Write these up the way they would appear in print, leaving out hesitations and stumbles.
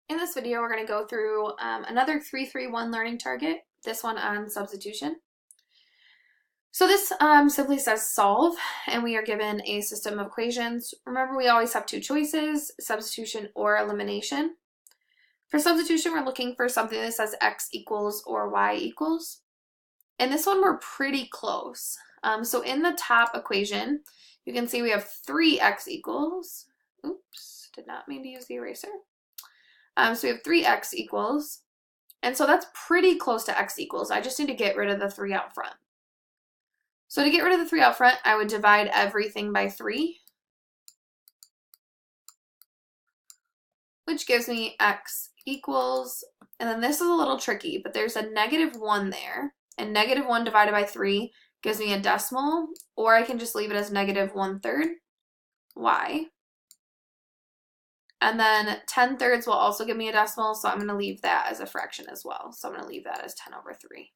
In this video, we're going to go through another 3-3-1 learning target, this one on substitution. So this simply says solve, and we are given a system of equations. Remember, we always have two choices, substitution or elimination. For substitution, we're looking for something that says x equals or y equals. In this one, we're pretty close. So in the top equation, you can see we have 3x equals. Oops, did not mean to use the eraser. So we have 3x equals, and so that's pretty close to x equals. I just need to get rid of the 3 out front. So to get rid of the 3 out front, I would divide everything by 3, which gives me x equals, and then this is a little tricky, but there's a -1 there, and -1 divided by 3 gives me a decimal, or I can just leave it as -1/3 y. And then 10/3 will also give me a decimal, so I'm going to leave that as a fraction as well. So I'm going to leave that as 10/3.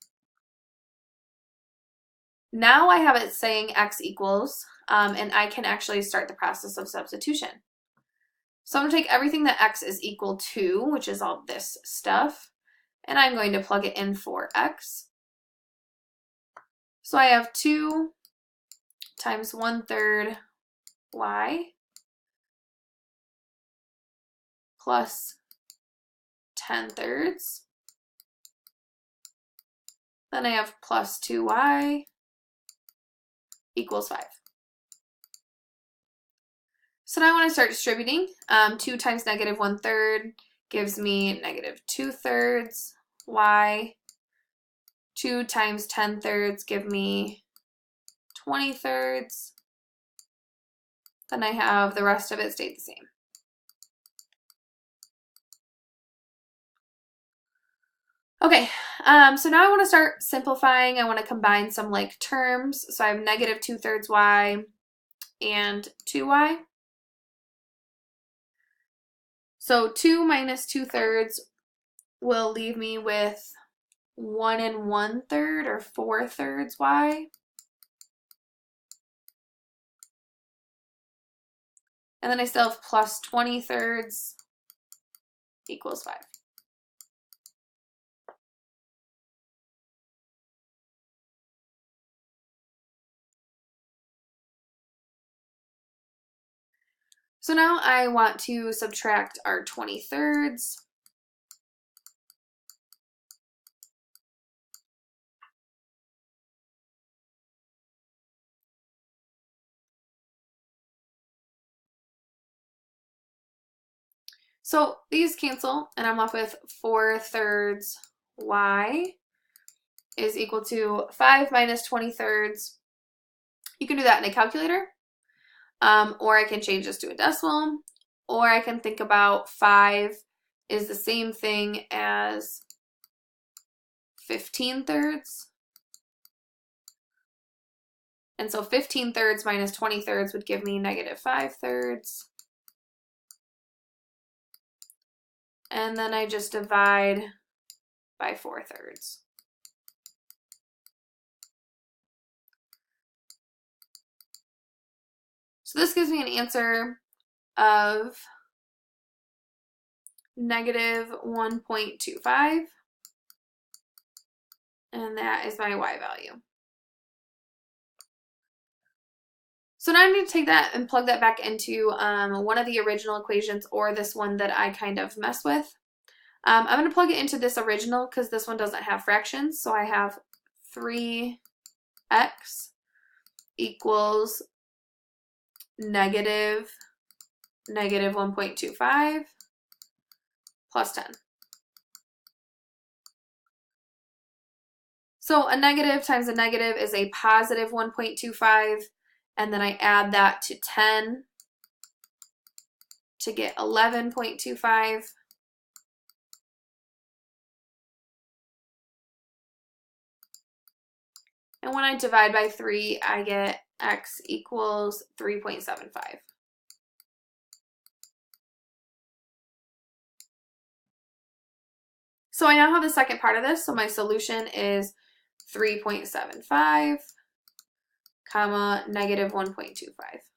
Now I have it saying x equals, and I can actually start the process of substitution. So I'm going to take everything that x is equal to, which is all this stuff, and I'm going to plug it in for x. So I have 2 times 1/3 y plus 10/3. Then I have plus 2y equals 5. So now I want to start distributing. 2 times -1/3 gives me -2/3 y. 2 times 10/3 give me 20/3. Then I have the rest of it stayed the same. Okay, so now I want to start simplifying. I want to combine some like terms. So I have -2/3 y and 2y. So 2 minus 2/3 will leave me with 1 1/3 or 4/3 y. And then I still have plus 20/3 equals 5. So now I want to subtract our 20/3. So these cancel, and I'm left with 4/3 y is equal to 5 minus 20/3. You can do that in a calculator. Or I can change this to a decimal, or I can think about 5 is the same thing as 15/3. And so 15/3 minus 20/3 would give me -5/3. And then I just divide by 4/3. So this gives me an answer of -1.25, and that is my y value. So now I need to take that and plug that back into one of the original equations or this one that I kind of mess with. I'm going to plug it into this original because this one doesn't have fractions. So I have 3x equals -1.25 plus 10. So a negative times a negative is a positive 1.25, and then I add that to 10 to get 11.25. And when I divide by 3, I get x equals 3.75. So I now have the second part of this, so my solution is 3.75, comma, -1.25.